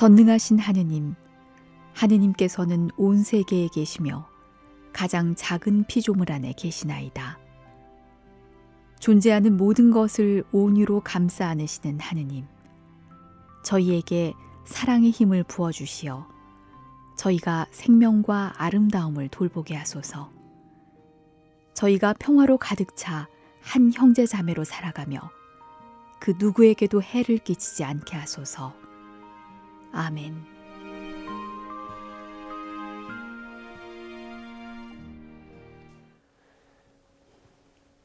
전능하신 하느님, 하느님께서는 온 세계에 계시며 가장 작은 피조물 안에 계시나이다. 존재하는 모든 것을 온유로 감싸 안으시는 하느님, 저희에게 사랑의 힘을 부어주시어 저희가 생명과 아름다움을 돌보게 하소서. 저희가 평화로 가득 차 한 형제 자매로 살아가며 그 누구에게도 해를 끼치지 않게 하소서. 아멘.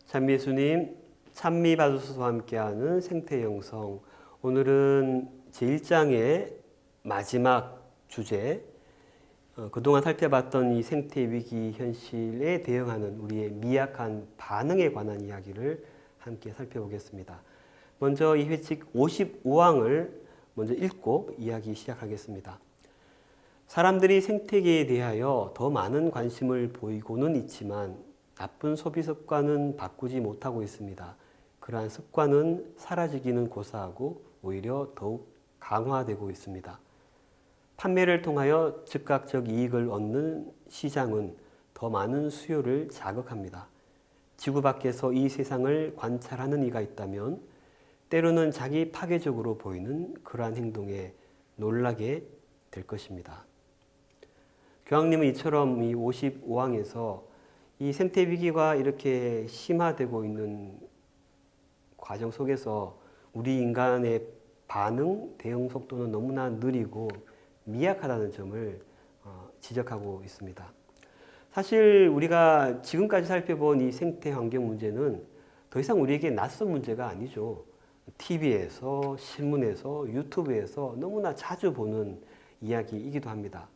찬미 예수님, 찬미 받으소서와 함께하는 생태 영성. 오늘은 제1장의 마지막 주제, 그동안 살펴봤던 이 생태 위기 현실에 대응하는 우리의 미약한 반응에 관한 이야기를 함께 살펴보겠습니다. 먼저 이 회칙 55항을 먼저 읽고 이야기 시작하겠습니다. 사람들이 생태계에 대하여 더 많은 관심을 보이고는 있지만 나쁜 소비 습관은 바꾸지 못하고 있습니다. 그러한 습관은 사라지기는 고사하고 오히려 더욱 강화되고 있습니다. 판매를 통하여 즉각적 이익을 얻는 시장은 더 많은 수요를 자극합니다. 지구 밖에서 이 세상을 관찰하는 이가 있다면 때로는 자기 파괴적으로 보이는 그러한 행동에 놀라게 될 것입니다. 교황님은 이처럼 이 55항에서 이 생태 위기가 이렇게 심화되고 있는 과정 속에서 우리 인간의 반응, 대응 속도는 너무나 느리고 미약하다는 점을 지적하고 있습니다. 사실 우리가 지금까지 살펴본 이 생태 환경 문제는 더 이상 우리에게 낯선 문제가 아니죠. TV에서, 신문에서, 유튜브에서 너무나 자주 보는 이야기이기도 합니다.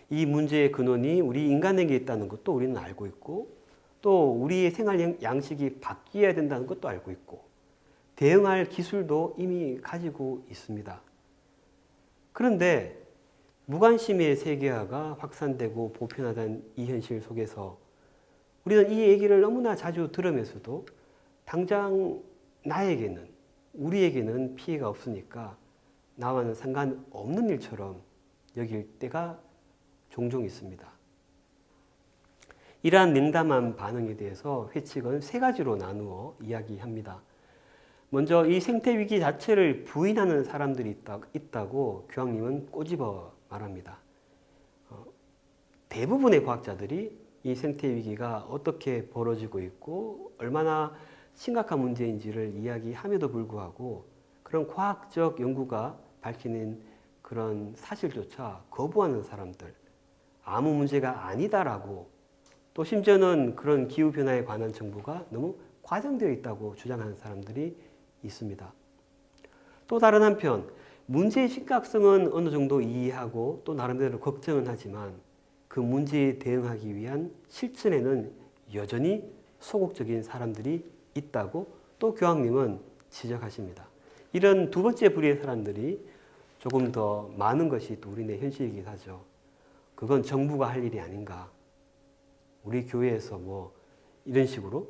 이 문제의 근원이 우리 인간에게 있다는 것도 우리는 알고 있고, 또 우리의 생활 양식이 바뀌어야 된다는 것도 알고 있고, 대응할 기술도 이미 가지고 있습니다. 그런데 무관심의 세계화가 확산되고 보편화된 이 현실 속에서 우리는 이 얘기를 너무나 자주 들으면서도 당장 나에게는, 우리에게는 피해가 없으니까 나와는 상관없는 일처럼 여길 때가 종종 있습니다. 이러한 냉담한 반응에 대해서 회칙은 세 가지로 나누어 이야기합니다. 먼저 이 생태 위기 자체를 부인하는 사람들이 있다고 교황님은 꼬집어 말합니다. 대부분의 과학자들이 이 생태 위기가 어떻게 벌어지고 있고 얼마나 심각한 문제인지를 이야기함에도 불구하고 그런 과학적 연구가 밝히는 그런 사실조차 거부하는 사람들, 아무 문제가 아니다라고, 또 심지어는 그런 기후변화에 관한 정보가 너무 과장되어 있다고 주장하는 사람들이 있습니다. 또 다른 한편 문제의 심각성은 어느 정도 이해하고 또 나름대로 걱정은 하지만 그 문제에 대응하기 위한 실천에는 여전히 소극적인 사람들이 있다고 또 교황님은 지적하십니다. 이런 두 번째 부류의 사람들이 조금 더 많은 것이 또 우리네 현실이긴 하죠. 그건 정부가 할 일이 아닌가. 우리 교회에서 뭐 이런 식으로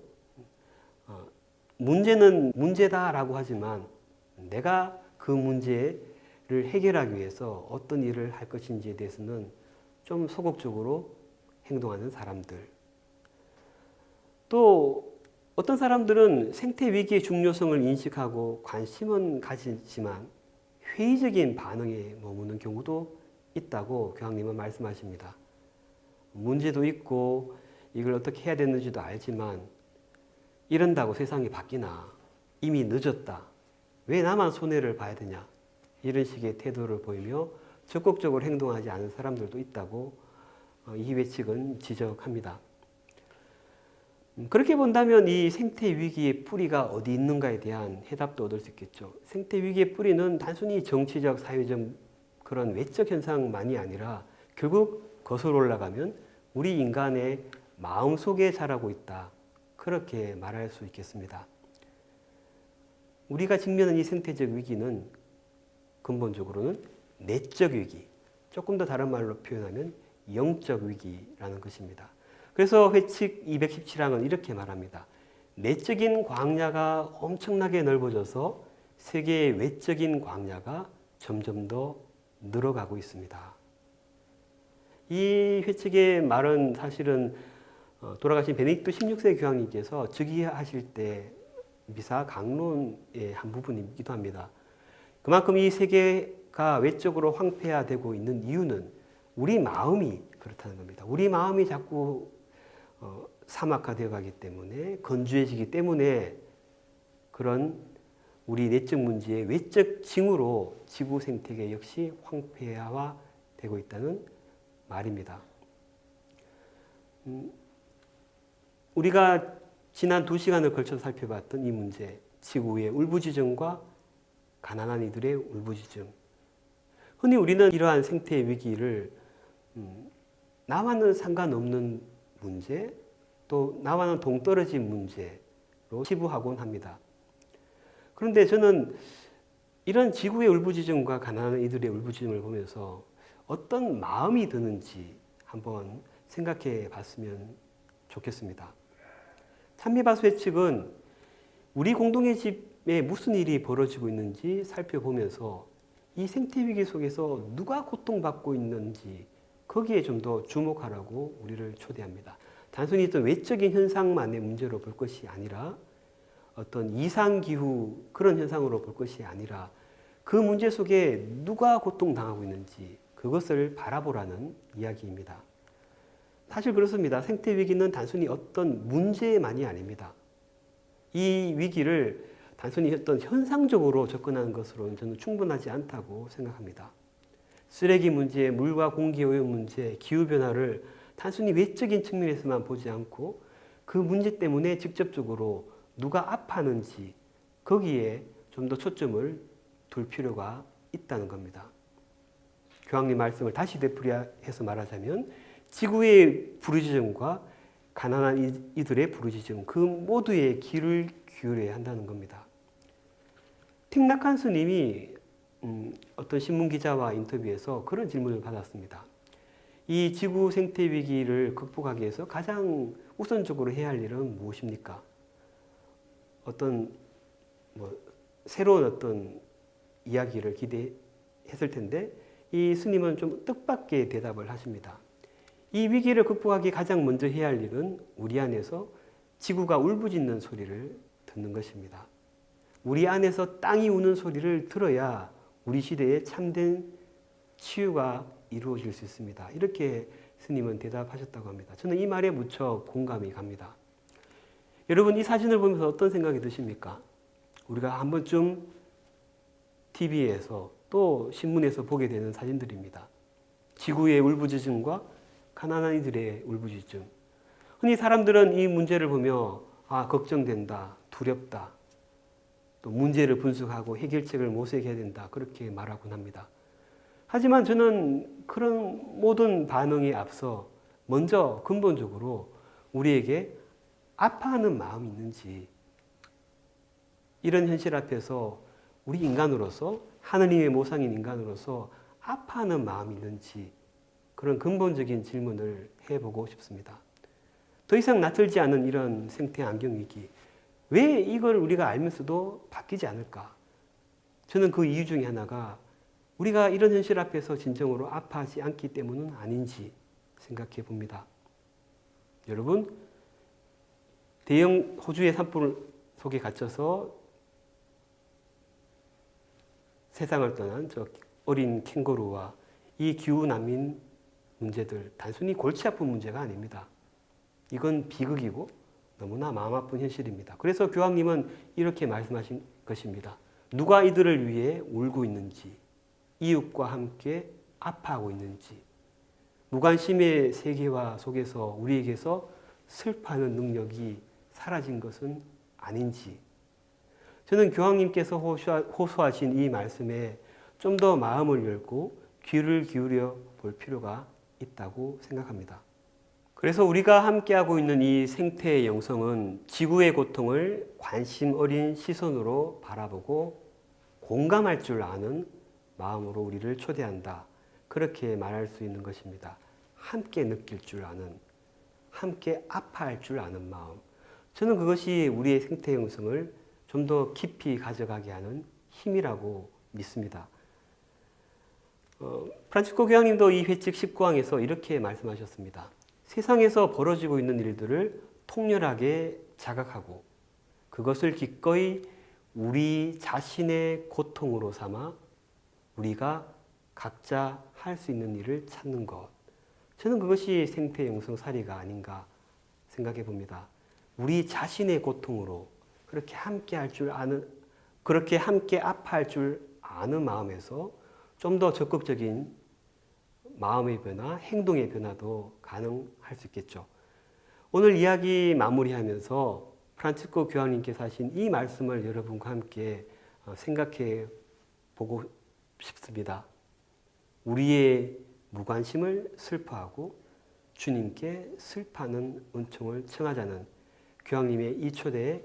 문제는 문제다라고 하지만 내가 그 문제를 해결하기 위해서 어떤 일을 할 것인지에 대해서는 좀 소극적으로 행동하는 사람들. 또 어떤 사람들은 생태 위기의 중요성을 인식하고 관심은 가지지만 회의적인 반응에 머무는 경우도 있다고 교황님은 말씀하십니다. 문제도 있고 이걸 어떻게 해야 되는지도 알지만 이런다고 세상이 바뀌나? 이미 늦었다. 왜 나만 손해를 봐야 되냐? 이런 식의 태도를 보이며 적극적으로 행동하지 않은 사람들도 있다고 이 회칙은 지적합니다. 그렇게 본다면 이 생태 위기의 뿌리가 어디 있는가에 대한 해답도 얻을 수 있겠죠. 생태 위기의 뿌리는 단순히 정치적, 사회적 그런 외적 현상만이 아니라 결국 거슬러 올라가면 우리 인간의 마음속에 자라고 있다. 그렇게 말할 수 있겠습니다. 우리가 직면한 이 생태적 위기는 근본적으로는 내적 위기, 조금 더 다른 말로 표현하면 영적 위기라는 것입니다. 그래서 회칙 217항은 이렇게 말합니다. 내적인 광야가 엄청나게 넓어져서 세계의 외적인 광야가 점점 더 늘어가고 있습니다. 이 회칙의 말은 사실은 돌아가신 베네딕토 16세 교황님께서 즉위하실 때 미사 강론의 한 부분이기도 합니다. 그만큼 이 세계가 외적으로 황폐화되고 있는 이유는 우리 마음이 그렇다는 겁니다. 우리 마음이 자꾸 사막화되어 가기 때문에, 건조해지기 때문에 그런 우리 내적 문제의 외적 징후로 지구 생태계 역시 황폐화되고 있다는 말입니다. 우리가 지난 2시간을 걸쳐 살펴봤던 이 문제, 지구의 울부짖음과 가난한 이들의 울부짖음. 흔히 우리는 이러한 생태 위기를 나와는 상관없는 문제, 또 나와는 동떨어진 문제로 치부하곤 합니다. 그런데 저는 이런 지구의 울부짖음과 가난한 이들의 울부짖음을 보면서 어떤 마음이 드는지 한번 생각해 봤으면 좋겠습니다. 찬미바수 회칙은 우리 공동의 집에 무슨 일이 벌어지고 있는지 살펴보면서 이 생태 위기 속에서 누가 고통받고 있는지 거기에 좀 더 주목하라고 우리를 초대합니다. 단순히 어떤 외적인 현상만의 문제로 볼 것이 아니라 어떤 이상기후 그런 현상으로 볼 것이 아니라 그 문제 속에 누가 고통당하고 있는지 그것을 바라보라는 이야기입니다. 사실 그렇습니다. 생태 위기는 단순히 어떤 문제만이 아닙니다. 이 위기를 단순히 어떤 현상적으로 접근하는 것으로는 저는 충분하지 않다고 생각합니다. 쓰레기 문제, 물과 공기 오염 문제, 기후변화를 단순히 외적인 측면에서만 보지 않고 그 문제 때문에 직접적으로 누가 아파하는지 거기에 좀 더 초점을 둘 필요가 있다는 겁니다. 교황님 말씀을 다시 되풀이해서 말하자면 지구의 부르짖음과 가난한 이들의 부르짖음 그 모두에 귀를 기울여야 한다는 겁니다. 틱낙한 스님이 어떤 신문기자와 인터뷰에서 그런 질문을 받았습니다. 이 지구 생태 위기를 극복하기 위해서 가장 우선적으로 해야 할 일은 무엇입니까? 어떤 새로운 어떤 이야기를 기대했을 텐데 이 스님은 좀 뜻밖의 대답을 하십니다. 이 위기를 극복하기 가장 먼저 해야 할 일은 우리 안에서 지구가 울부짖는 소리를 듣는 것입니다. 우리 안에서 땅이 우는 소리를 들어야 우리 시대에 참된 치유가 이루어질 수 있습니다. 이렇게 스님은 대답하셨다고 합니다. 저는 이 말에 무척 공감이 갑니다. 여러분 이 사진을 보면서 어떤 생각이 드십니까? 우리가 한 번쯤 TV에서 또 신문에서 보게 되는 사진들입니다. 지구의 울부짖음과 가난한 이들의 울부짖음. 흔히 사람들은 이 문제를 보며 걱정된다, 두렵다, 또 문제를 분석하고 해결책을 모색해야 된다 그렇게 말하곤 합니다. 하지만 저는 그런 모든 반응에 앞서 먼저 근본적으로 우리에게 아파하는 마음이 있는지, 이런 현실 앞에서 우리 인간으로서 하느님의 모상인 인간으로서 아파하는 마음이 있는지 그런 근본적인 질문을 해보고 싶습니다. 더 이상 낯설지 않은 이런 생태 환경 위기, 왜 이걸 우리가 알면서도 바뀌지 않을까? 저는 그 이유 중에 하나가 우리가 이런 현실 앞에서 진정으로 아파하지 않기 때문은 아닌지 생각해 봅니다. 여러분, 대형 호주의 산불 속에 갇혀서 세상을 떠난 저 어린 캥거루와 이 기후 난민 문제들 단순히 골치 아픈 문제가 아닙니다. 이건 비극이고 너무나 마음 아픈 현실입니다. 그래서 교황님은 이렇게 말씀하신 것입니다. 누가 이들을 위해 울고 있는지, 이웃과 함께 아파하고 있는지, 무관심의 세계화 속에서 우리에게서 슬퍼하는 능력이 사라진 것은 아닌지, 저는 교황님께서 호소하신 이 말씀에 좀 더 마음을 열고 귀를 기울여 볼 필요가 있다고 생각합니다. 그래서 우리가 함께하고 있는 이 생태의 영성은 지구의 고통을 관심 어린 시선으로 바라보고 공감할 줄 아는 마음으로 우리를 초대한다. 그렇게 말할 수 있는 것입니다. 함께 느낄 줄 아는, 함께 아파할 줄 아는 마음. 저는 그것이 우리의 생태 영성을 좀 더 깊이 가져가게 하는 힘이라고 믿습니다. 프란치스코 교황님도 이 회칙 19항에서 이렇게 말씀하셨습니다. 세상에서 벌어지고 있는 일들을 통렬하게 자각하고 그것을 기꺼이 우리 자신의 고통으로 삼아 우리가 각자 할 수 있는 일을 찾는 것. 저는 그것이 생태 영성 사리가 아닌가 생각해 봅니다. 우리 자신의 고통으로 그렇게 함께 할 줄 아는, 그렇게 함께 아파할 줄 아는 마음에서 좀 더 적극적인 마음의 변화, 행동의 변화도 가능할 수 있겠죠. 오늘 이야기 마무리하면서 프란치스코 교황님께서 하신 이 말씀을 여러분과 함께 생각해 보고 싶습니다. 우리의 무관심을 슬퍼하고 주님께 슬퍼하는 은총을 청하자는 교황님의 이 초대에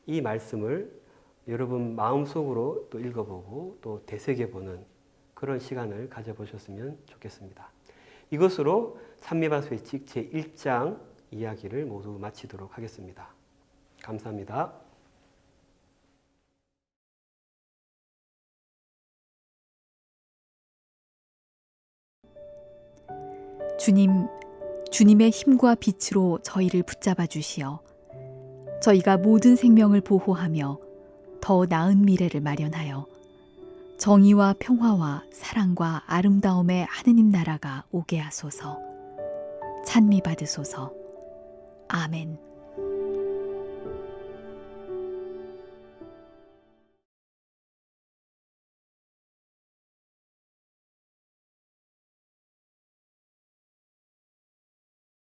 이 말씀을 여러분 마음속으로 또 읽어보고 또 되새겨보는 그런 시간을 가져보셨으면 좋겠습니다. 이것으로 찬미바스 회칙 제1장 이야기를 모두 마치도록 하겠습니다. 감사합니다. 주님의 힘과 빛으로 저희를 붙잡아 주시어 저희가 모든 생명을 보호하며 더 나은 미래를 마련하여 정의와 평화와 사랑과 아름다움의 하느님 나라가 오게 하소서. 찬미 받으소서. 아멘.